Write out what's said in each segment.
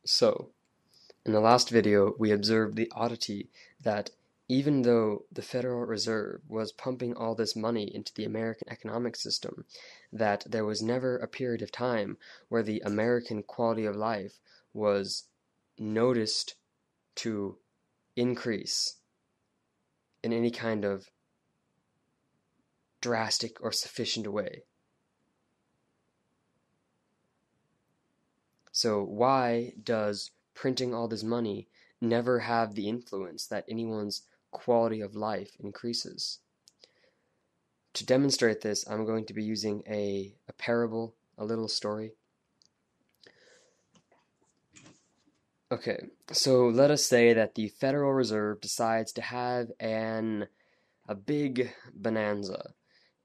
So, in the last video, we observed the oddity that even though the Federal Reserve was pumping all this money into the American economic system, that there was never a period of time where the American quality of life was noticed to increase in any kind of drastic or sufficient way. So why does printing all this money never have the influence that anyone's quality of life increases? To demonstrate this, I'm going to be using a parable, a little story. Okay, so let us say that the Federal Reserve decides to have a big bonanza,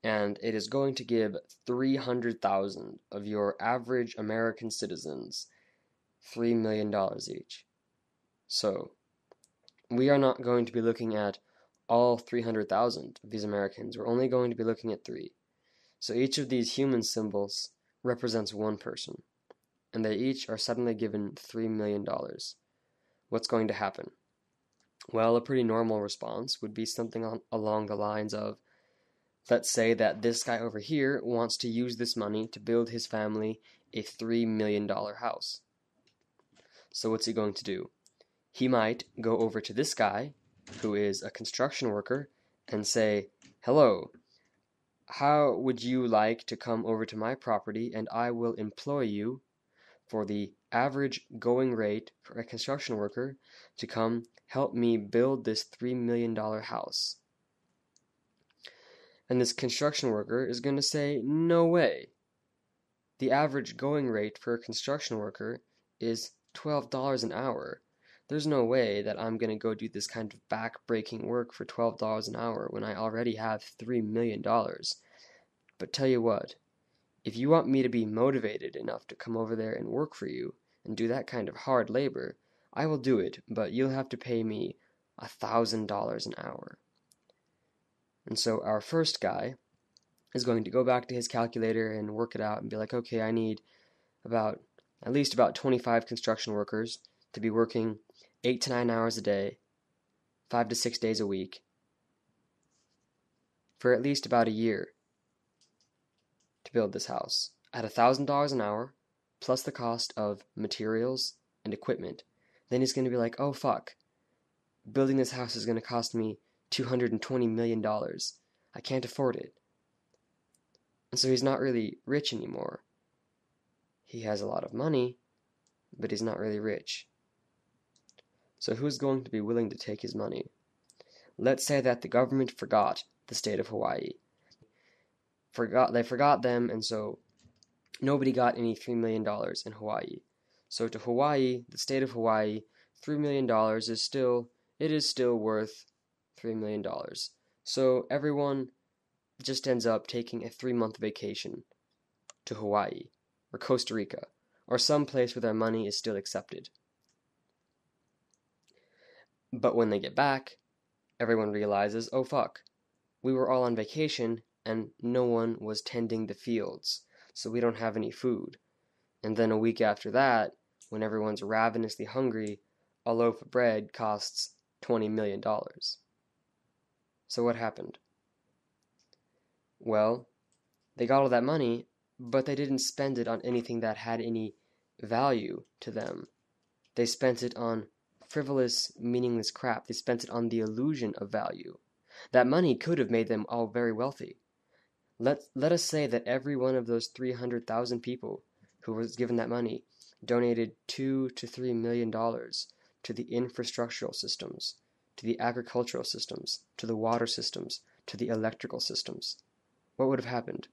and it is going to give 300,000 of your average American citizens $3 million each. So, we are not going to be looking at all 300,000 of these Americans. We're only going to be looking at 3. So each of these human symbols represents one person, and they each are suddenly given $3 million. What's going to happen? Well, a pretty normal response would be something along the lines of, let's say that this guy over here wants to use this money to build his family a $3 million house. So what's he going to do? He might go over to this guy, who is a construction worker, and say, "Hello, how would you like to come over to my property and I will employ you for the average going rate for a construction worker to come help me build this $3 million house?" And this construction worker is going to say, "No way. The average going rate for a construction worker is $12 an hour. There's no way that I'm going to go do this kind of back-breaking work for $12 an hour when I already have $3 million. But tell you what, if you want me to be motivated enough to come over there and work for you and do that kind of hard labor, I will do it, but you'll have to pay me $1,000 an hour." And so our first guy is going to go back to his calculator and work it out and be like, okay, I need at least about 25 construction workers to be working 8 to 9 hours a day, 5 to 6 days a week, for at least about a year to build this house at $1,000 an hour, plus the cost of materials and equipment. Then he's going to be like, oh fuck, building this house is going to cost me $220 million. I can't afford it. And so he's not really rich anymore. He has a lot of money, but he's not really rich. So who's going to be willing to take his money? Let's say that the government forgot the state of Hawaii. They forgot them, and so nobody got any $3 million in Hawaii. So to Hawaii, the state of Hawaii, $3 million is still worth $3 million. So everyone just ends up taking a 3-month vacation to Hawaii or Costa Rica or some place where their money is still accepted. But when they get back, everyone realizes, oh fuck, we were all on vacation and no one was tending the fields, so we don't have any food. And then a week after that, when everyone's ravenously hungry, a loaf of bread costs $20 million. So what happened? Well, they got all that money, but they didn't spend it on anything that had any value to them. They spent it on frivolous, meaningless crap. They spent it on the illusion of value. That money could have made them all very wealthy. Let us say that every one of those 300,000 people who was given that money donated $2 to $3 million to the infrastructural systems, to the agricultural systems, to the water systems, to the electrical systems. What would have happened?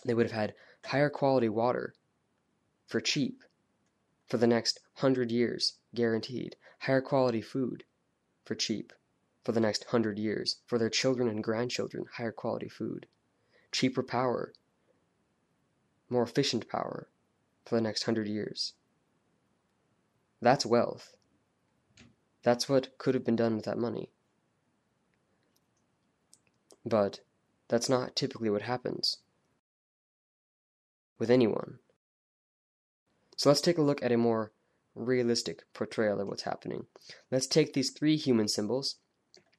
They would have had higher quality water for cheap for the next 100 years, guaranteed. Higher quality food for cheap for the next 100 years. For their children and grandchildren, higher quality food. Cheaper power, more efficient power for the next 100 years. That's wealth. That's what could have been done with that money. But that's not typically what happens with anyone. So let's take a look at a more realistic portrayal of what's happening. Let's take these three human symbols,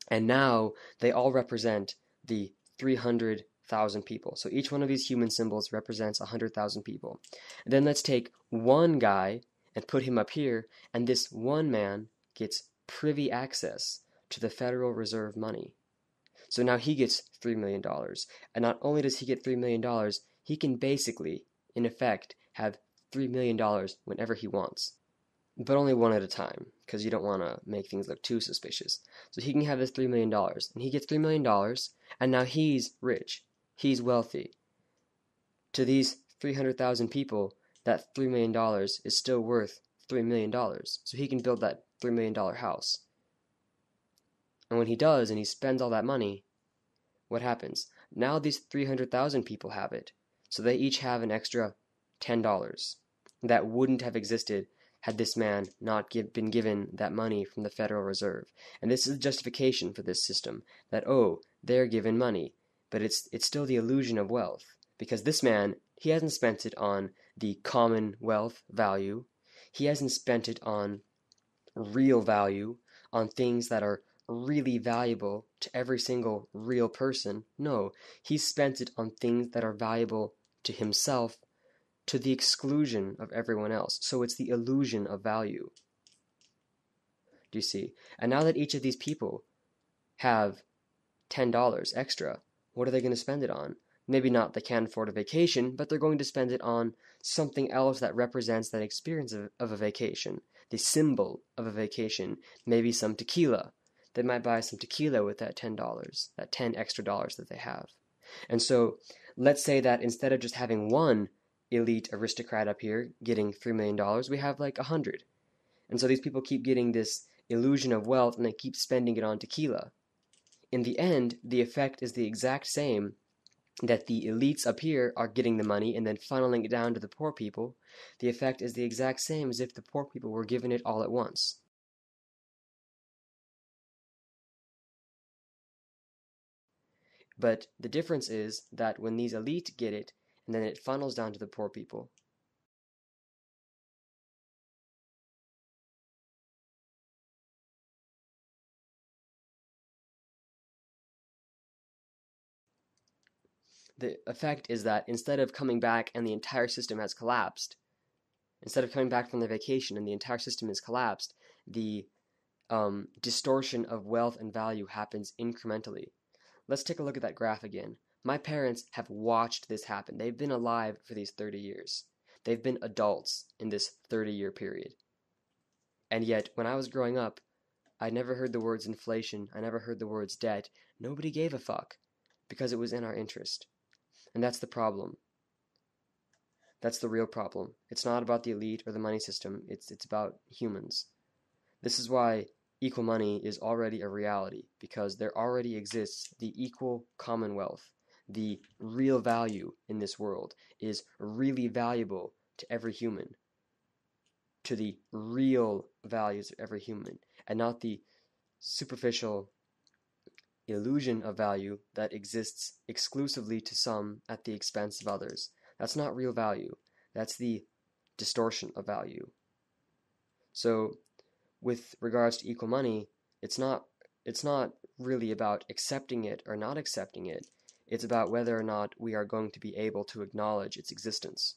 and now they all represent the 300,000 people. So each one of these human symbols represents 100,000 people. And then let's take one guy and put him up here, and this one man gets privy access to the Federal Reserve money. So now he gets $3 million. And not only does he get $3 million, he can basically, in effect, have $3 million whenever he wants. But only one at a time, because you don't want to make things look too suspicious. So he can have this $3 million, and he gets $3 million, and now he's rich. He's wealthy. To these 300,000 people, that $3 million is still worth $3 million. So he can build that $3 million house. And when he does, and he spends all that money, what happens? Now these 300,000 people have it. So they each have an extra $10 that wouldn't have existed had this man not been given that money from the Federal Reserve. And this is the justification for this system, that, oh, they're given money, but it's still the illusion of wealth, because this man, he hasn't spent it on the commonwealth value, he hasn't spent it on real value, on things that are really valuable to every single real person. No, he's spent it on things that are valuable to himself, to the exclusion of everyone else. So it's the illusion of value. Do you see? And now that each of these people have $10 extra, what are they going to spend it on? Maybe not they can't afford a vacation, but they're going to spend it on something else that represents that experience of a vacation, the symbol of a vacation. Maybe some tequila. They might buy some tequila with that $10, that 10 extra dollars that they have. And so let's say that instead of just having one elite aristocrat up here getting $3 million, we have like 100. And so these people keep getting this illusion of wealth, and they keep spending it on tequila. In the end, the effect is the exact same, that the elites up here are getting the money and then funneling it down to the poor people. The effect is the exact same as if the poor people were given it all at once. But the difference is that when these elite get it, and then it funnels down to the poor people, the effect is that instead of coming back and the entire system has collapsed, instead of coming back from the vacation and the entire system is collapsed, the distortion of wealth and value happens incrementally. Let's take a look at that graph again. My parents have watched this happen. They've been alive for these 30 years. They've been adults in this 30-year period. And yet, when I was growing up, I never heard the words inflation. I never heard the words debt. Nobody gave a fuck, because it was in our interest. And that's the problem. That's the real problem. It's not about the elite or the money system. It's about humans. This is why equal money is already a reality, because there already exists the equal commonwealth. The real value in this world is really valuable to every human, to the real values of every human, and not the superficial illusion of value that exists exclusively to some at the expense of others. That's not real value. That's the distortion of value. So with regards to equal money, it's not really about accepting it or not accepting it. It's about whether or not we are going to be able to acknowledge its existence.